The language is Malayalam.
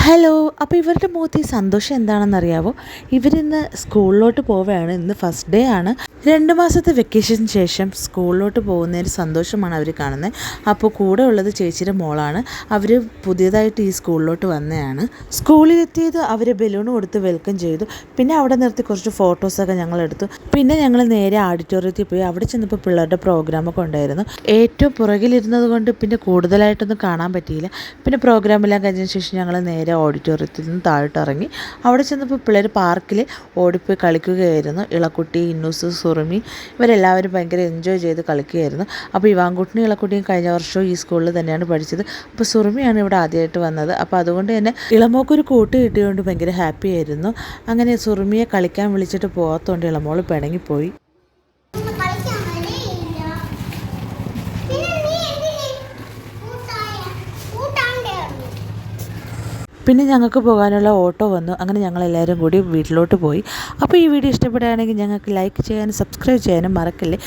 ഹലോ. അപ്പോൾ ഇവരുടെ മുഖത്ത് ഈ സന്തോഷം എന്താണെന്നറിയാവോ? ഇവരിന്ന് സ്കൂളിലോട്ട് പോവുകയാണ്. ഇന്ന് ഫസ്റ്റ് ഡേ ആണ്. 2 മാസത്തെ വെക്കേഷന് ശേഷം സ്കൂളിലോട്ട് പോകുന്നതിന് സന്തോഷമാണ് അവർ കാണുന്നത്. അപ്പോൾ കൂടെ ഉള്ളത് ചേച്ചിയുടെ മോളാണ്. അവർ പുതിയതായിട്ട് ഈ സ്കൂളിലോട്ട് വന്നതാണ്. സ്കൂളിലെത്തിയത് അവർ ബലൂൺ കൊടുത്ത് വെൽക്കം ചെയ്തു. പിന്നെ അവിടെ നിർത്തി കുറച്ച് ഫോട്ടോസൊക്കെ ഞങ്ങളെടുത്തു. പിന്നെ ഞങ്ങൾ നേരെ ഓഡിറ്റോറിയത്തിൽ പോയി. അവിടെ ചെന്നപ്പോൾ പിള്ളേരുടെ പ്രോഗ്രാമൊക്കെ ഉണ്ടായിരുന്നു. ഏറ്റവും പുറകിലിരുന്നത് കൊണ്ട് പിന്നെ കൂടുതലായിട്ടൊന്നും കാണാൻ പറ്റിയില്ല. പിന്നെ പ്രോഗ്രാമെല്ലാം കഴിഞ്ഞതിന് ശേഷം ഞങ്ങൾ നേരെ ഓഡിറ്റോറിയത്തിൽ നിന്ന് താഴോട്ട് ഇറങ്ങി. അവിടെ ചെന്നപ്പോൾ പിള്ളേർ പാർക്കിൽ ഓടിപ്പോയി കളിക്കുകയായിരുന്നു. ഇളക്കുട്ടി, ഇന്നൂസ്, സുറുമി ഇവരെല്ലാവരും ഭയങ്കര എൻജോയ് ചെയ്ത് കളിക്കുകയായിരുന്നു. അപ്പോൾ ഇവാൻകുട്ടിയും ഇളക്കുട്ടിയും കഴിഞ്ഞ വർഷവും ഈ സ്കൂളിൽ തന്നെയാണ് പഠിച്ചത്. അപ്പോൾ സുറുമിയാണ് ഇവിടെ ആദ്യമായിട്ട് വന്നത്. അപ്പോൾ അതുകൊണ്ട് തന്നെ ഇളമോക്കൊരു കൂട്ട് കിട്ടിയതുകൊണ്ട് ഭയങ്കര ഹാപ്പി ആയിരുന്നു. അങ്ങനെ സുറുമിയെ കളിക്കാൻ വിളിച്ചിട്ട് പോകാത്തതുകൊണ്ട് ഇളമോൾ പിണങ്ങിപ്പോയി. പിന്നെ ഞങ്ങൾക്ക് പോകാനുള്ള ഓട്ടോ വന്നു. അങ്ങനെ ഞങ്ങളെല്ലാവരും കൂടി വീട്ടിലോട്ട് പോയി. അപ്പോൾ ഈ വീഡിയോ ഇഷ്ടപ്പെടുകയാണെങ്കിൽ ഞങ്ങൾക്ക് ലൈക്ക് ചെയ്യാനും സബ്സ്ക്രൈബ് ചെയ്യാനും മറക്കല്ലേ.